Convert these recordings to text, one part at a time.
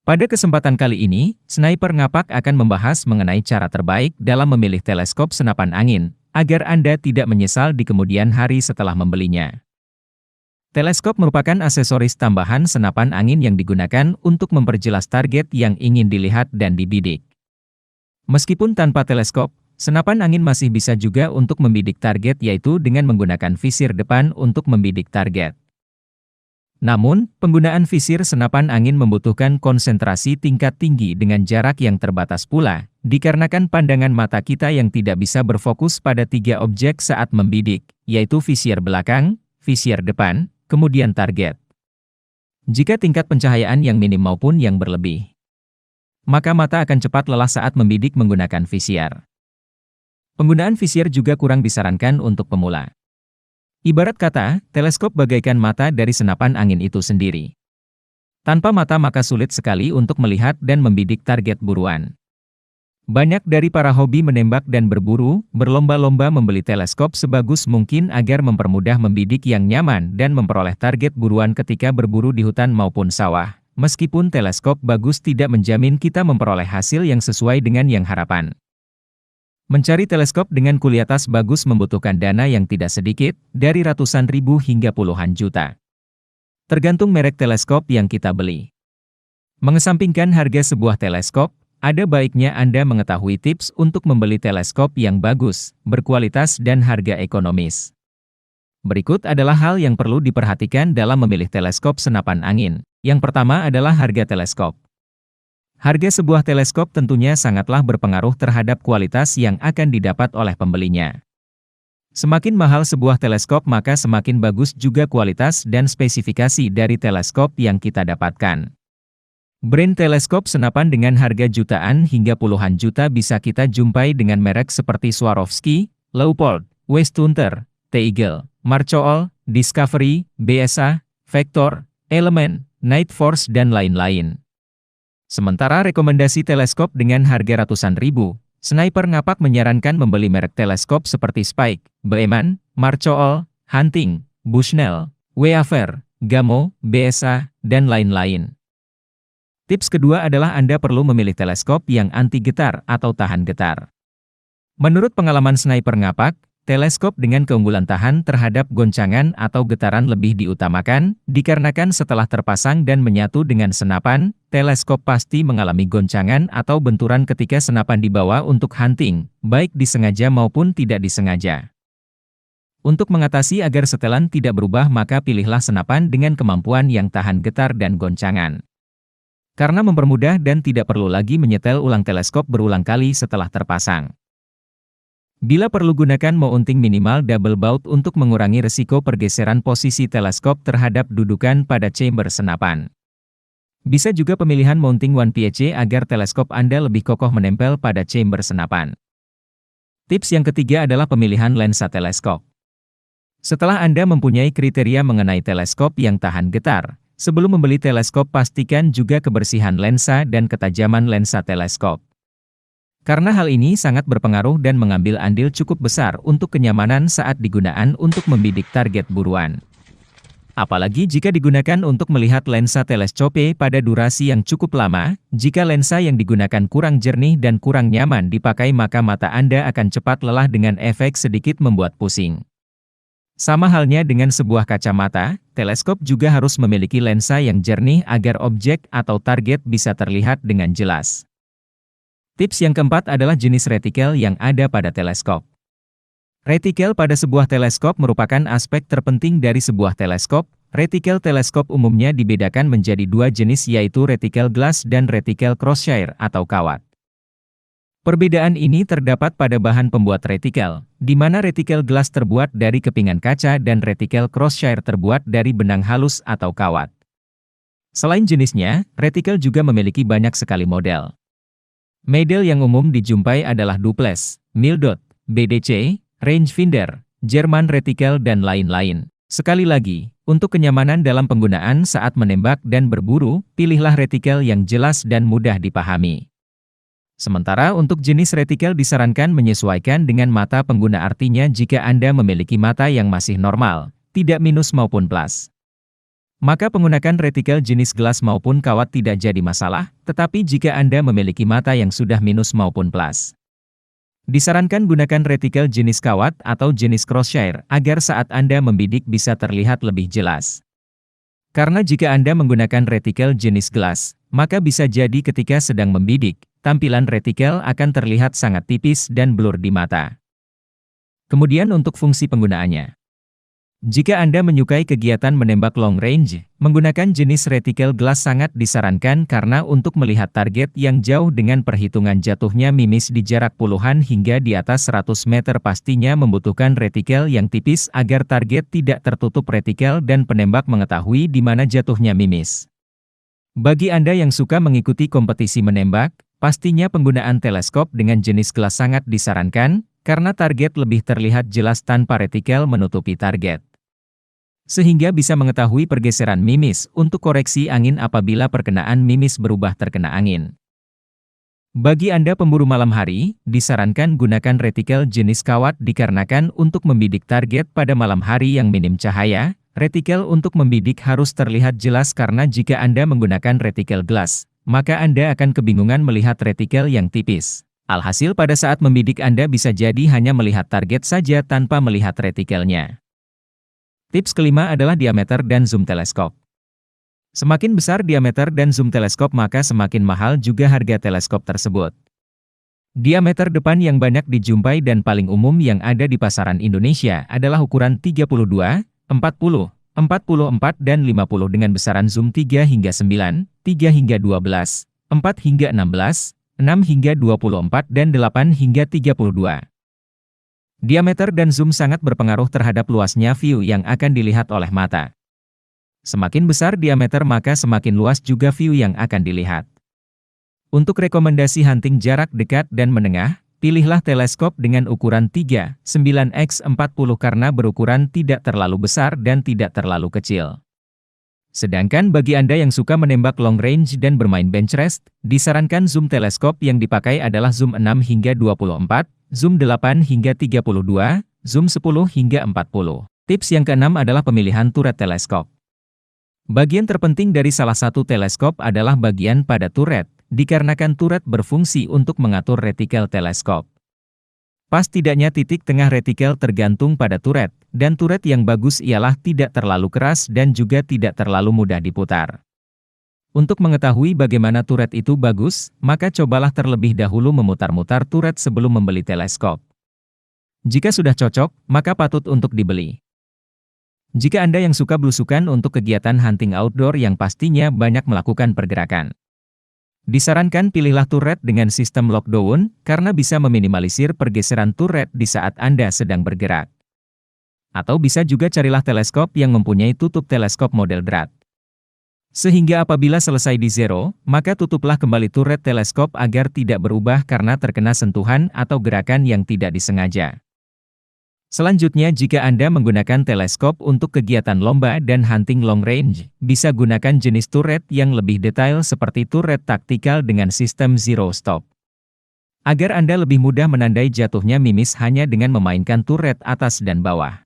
Pada kesempatan kali ini, Sniper Ngapak akan membahas mengenai cara terbaik dalam memilih teleskop senapan angin, agar Anda tidak menyesal di kemudian hari setelah membelinya. Teleskop merupakan aksesoris tambahan senapan angin yang digunakan untuk memperjelas target yang ingin dilihat dan dibidik. Meskipun tanpa teleskop, senapan angin masih bisa juga untuk membidik target, yaitu dengan menggunakan visir depan untuk membidik target. Namun, penggunaan visir senapan angin membutuhkan konsentrasi tingkat tinggi dengan jarak yang terbatas pula, dikarenakan pandangan mata kita yang tidak bisa berfokus pada 3 objek saat membidik, yaitu visir belakang, visir depan, kemudian target. Jika tingkat pencahayaan yang minim maupun yang berlebih, maka mata akan cepat lelah saat membidik menggunakan visir. Penggunaan visir juga kurang disarankan untuk pemula. Ibarat kata, teleskop bagaikan mata dari senapan angin itu sendiri. Tanpa mata maka sulit sekali untuk melihat dan membidik target buruan. Banyak dari para hobi menembak dan berburu, berlomba-lomba membeli teleskop sebagus mungkin agar mempermudah membidik yang nyaman dan memperoleh target buruan ketika berburu di hutan maupun sawah. Meskipun teleskop bagus tidak menjamin kita memperoleh hasil yang sesuai dengan yang harapan. Mencari teleskop dengan kualitas bagus membutuhkan dana yang tidak sedikit, dari ratusan ribu hingga puluhan juta. Tergantung merek teleskop yang kita beli. Mengesampingkan harga sebuah teleskop, ada baiknya Anda mengetahui tips untuk membeli teleskop yang bagus, berkualitas dan harga ekonomis. Berikut adalah hal yang perlu diperhatikan dalam memilih teleskop senapan angin. Yang pertama adalah harga teleskop. Harga sebuah teleskop tentunya sangatlah berpengaruh terhadap kualitas yang akan didapat oleh pembelinya. Semakin mahal sebuah teleskop maka semakin bagus juga kualitas dan spesifikasi dari teleskop yang kita dapatkan. Brand teleskop senapan dengan harga jutaan hingga puluhan juta bisa kita jumpai dengan merek seperti Swarovski, Leupold, Westhunter, T-Eagle, Marchool, Discovery, BSA, Vector, Element, Night Force dan lain-lain. Sementara rekomendasi teleskop dengan harga ratusan ribu, Sniper Ngapak menyarankan membeli merek teleskop seperti Spike, Beeman, Marchool, Hunting, Bushnell, Weaver, Gamo, BSA, dan lain-lain. Tips kedua adalah Anda perlu memilih teleskop yang anti getar atau tahan getar. Menurut pengalaman Sniper Ngapak, teleskop dengan keunggulan tahan terhadap goncangan atau getaran lebih diutamakan, dikarenakan setelah terpasang dan menyatu dengan senapan, teleskop pasti mengalami goncangan atau benturan ketika senapan dibawa untuk hunting, baik disengaja maupun tidak disengaja. Untuk mengatasi agar setelan tidak berubah maka pilihlah senapan dengan kemampuan yang tahan getar dan goncangan. Karena mempermudah dan tidak perlu lagi menyetel ulang teleskop berulang kali setelah terpasang. Bila perlu gunakan mounting minimal double bout untuk mengurangi resiko pergeseran posisi teleskop terhadap dudukan pada chamber senapan. Bisa juga pemilihan mounting 1PHC agar teleskop Anda lebih kokoh menempel pada chamber senapan. Tips yang ketiga adalah pemilihan lensa teleskop. Setelah Anda mempunyai kriteria mengenai teleskop yang tahan getar, sebelum membeli teleskop pastikan juga kebersihan lensa dan ketajaman lensa teleskop. Karena hal ini sangat berpengaruh dan mengambil andil cukup besar untuk kenyamanan saat digunakan untuk membidik target buruan. Apalagi jika digunakan untuk melihat lensa teleskope pada durasi yang cukup lama, jika lensa yang digunakan kurang jernih dan kurang nyaman dipakai maka mata Anda akan cepat lelah dengan efek sedikit membuat pusing. Sama halnya dengan sebuah kacamata, teleskop juga harus memiliki lensa yang jernih agar objek atau target bisa terlihat dengan jelas. Tips yang keempat adalah jenis retikel yang ada pada teleskop. Retikel pada sebuah teleskop merupakan aspek terpenting dari sebuah teleskop. Retikel teleskop umumnya dibedakan menjadi 2 jenis yaitu retikel glass dan retikel crosshair atau kawat. Perbedaan ini terdapat pada bahan pembuat retikel, di mana retikel glass terbuat dari kepingan kaca dan retikel crosshair terbuat dari benang halus atau kawat. Selain jenisnya, retikel juga memiliki banyak sekali model. Model yang umum dijumpai adalah duplex, mildot, BDC, rangefinder, German retikel dan lain-lain. Sekali lagi, untuk kenyamanan dalam penggunaan saat menembak dan berburu, pilihlah retikel yang jelas dan mudah dipahami. Sementara untuk jenis retikel disarankan menyesuaikan dengan mata pengguna, artinya jika Anda memiliki mata yang masih normal, tidak minus maupun plus. maka penggunaan retikel jenis gelas maupun kawat tidak jadi masalah, tetapi jika Anda memiliki mata yang sudah minus maupun plus, disarankan gunakan retikel jenis kawat atau jenis crosshair agar saat Anda membidik bisa terlihat lebih jelas. Karena jika Anda menggunakan retikel jenis gelas, maka bisa jadi ketika sedang membidik, tampilan retikel akan terlihat sangat tipis dan blur di mata. Kemudian untuk fungsi penggunaannya. Jika Anda menyukai kegiatan menembak long range, menggunakan jenis retikel gelas sangat disarankan karena untuk melihat target yang jauh dengan perhitungan jatuhnya mimis di jarak puluhan hingga di atas 100 meter pastinya membutuhkan retikel yang tipis agar target tidak tertutup retikel dan penembak mengetahui di mana jatuhnya mimis. Bagi Anda yang suka mengikuti kompetisi menembak, pastinya penggunaan teleskop dengan jenis gelas sangat disarankan, karena target lebih terlihat jelas tanpa retikel menutupi target. Sehingga bisa mengetahui pergeseran mimis untuk koreksi angin apabila perkenaan mimis berubah terkena angin. Bagi Anda pemburu malam hari, disarankan gunakan retikel jenis kawat dikarenakan untuk membidik target pada malam hari yang minim cahaya, retikel untuk membidik harus terlihat jelas karena jika Anda menggunakan retikel gelas, maka Anda akan kebingungan melihat retikel yang tipis. Alhasil pada saat membidik Anda bisa jadi hanya melihat target saja tanpa melihat retikelnya. Tips kelima adalah diameter dan zoom teleskop. Semakin besar diameter dan zoom teleskop maka semakin mahal juga harga teleskop tersebut. Diameter depan yang banyak dijumpai dan paling umum yang ada di pasaran Indonesia adalah ukuran 32, 40, 44 dan 50 dengan besaran zoom 3 hingga 9, 3 hingga 12, 4 hingga 16, 6 hingga 24 dan 8 hingga 32. Diameter dan zoom sangat berpengaruh terhadap luasnya view yang akan dilihat oleh mata. Semakin besar diameter maka semakin luas juga view yang akan dilihat. Untuk rekomendasi hunting jarak dekat dan menengah, pilihlah teleskop dengan ukuran 3, 9x40 karena berukuran tidak terlalu besar dan tidak terlalu kecil. Sedangkan bagi Anda yang suka menembak long range dan bermain bench rest, disarankan zoom teleskop yang dipakai adalah zoom 6 hingga 24, zoom 8 hingga 32, zoom 10 hingga 40. Tips yang keenam adalah pemilihan turret teleskop. Bagian terpenting dari salah satu teleskop adalah bagian pada turret, dikarenakan turret berfungsi untuk mengatur retikel teleskop. Pas tidaknya titik tengah retikel tergantung pada turret, dan turret yang bagus ialah tidak terlalu keras dan juga tidak terlalu mudah diputar. Untuk mengetahui bagaimana turret itu bagus, maka cobalah terlebih dahulu memutar-mutar turret sebelum membeli teleskop. Jika sudah cocok, maka patut untuk dibeli. Jika Anda yang suka belusukan untuk kegiatan hunting outdoor yang pastinya banyak melakukan pergerakan, disarankan pilihlah turret dengan sistem lockdown, karena bisa meminimalisir pergeseran turret di saat Anda sedang bergerak. Atau bisa juga carilah teleskop yang mempunyai tutup teleskop model drat. Sehingga apabila selesai di zero, maka tutuplah kembali turret teleskop agar tidak berubah karena terkena sentuhan atau gerakan yang tidak disengaja. Selanjutnya jika Anda menggunakan teleskop untuk kegiatan lomba dan hunting long range, bisa gunakan jenis turret yang lebih detail seperti turret taktikal dengan sistem zero stop. Agar Anda lebih mudah menandai jatuhnya mimis hanya dengan memainkan turret atas dan bawah.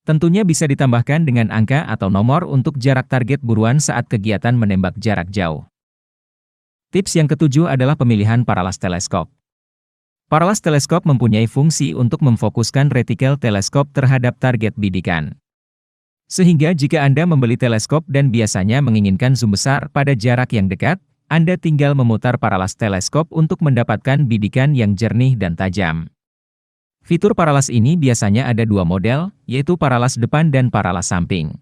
Tentunya bisa ditambahkan dengan angka atau nomor untuk jarak target buruan saat kegiatan menembak jarak jauh. Tips yang ketujuh adalah pemilihan paralas teleskop. Paralas teleskop mempunyai fungsi untuk memfokuskan retikel teleskop terhadap target bidikan. Sehingga jika Anda membeli teleskop dan biasanya menginginkan zoom besar pada jarak yang dekat, Anda tinggal memutar paralas teleskop untuk mendapatkan bidikan yang jernih dan tajam. Fitur paralas ini biasanya ada dua model, yaitu paralas depan dan paralas samping.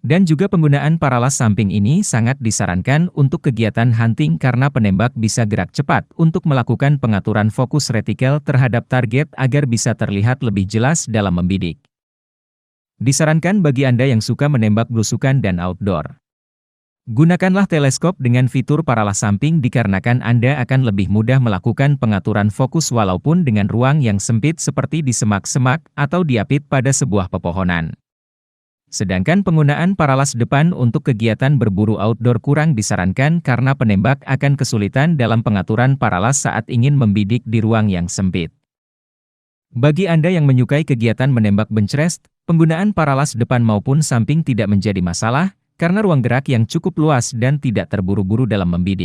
Dan juga penggunaan paralas samping ini sangat disarankan untuk kegiatan hunting karena penembak bisa gerak cepat untuk melakukan pengaturan fokus retikel terhadap target agar bisa terlihat lebih jelas dalam membidik. Disarankan bagi Anda yang suka menembak belusukan dan outdoor, gunakanlah teleskop dengan fitur paralas samping dikarenakan Anda akan lebih mudah melakukan pengaturan fokus walaupun dengan ruang yang sempit seperti di semak-semak atau diapit pada sebuah pepohonan. Sedangkan penggunaan paralas depan untuk kegiatan berburu outdoor kurang disarankan karena penembak akan kesulitan dalam pengaturan paralas saat ingin membidik di ruang yang sempit. Bagi Anda yang menyukai kegiatan menembak bench rest, Penggunaan paralas depan maupun samping tidak menjadi masalah, karena ruang gerak yang cukup luas dan tidak terburu-buru dalam membidik.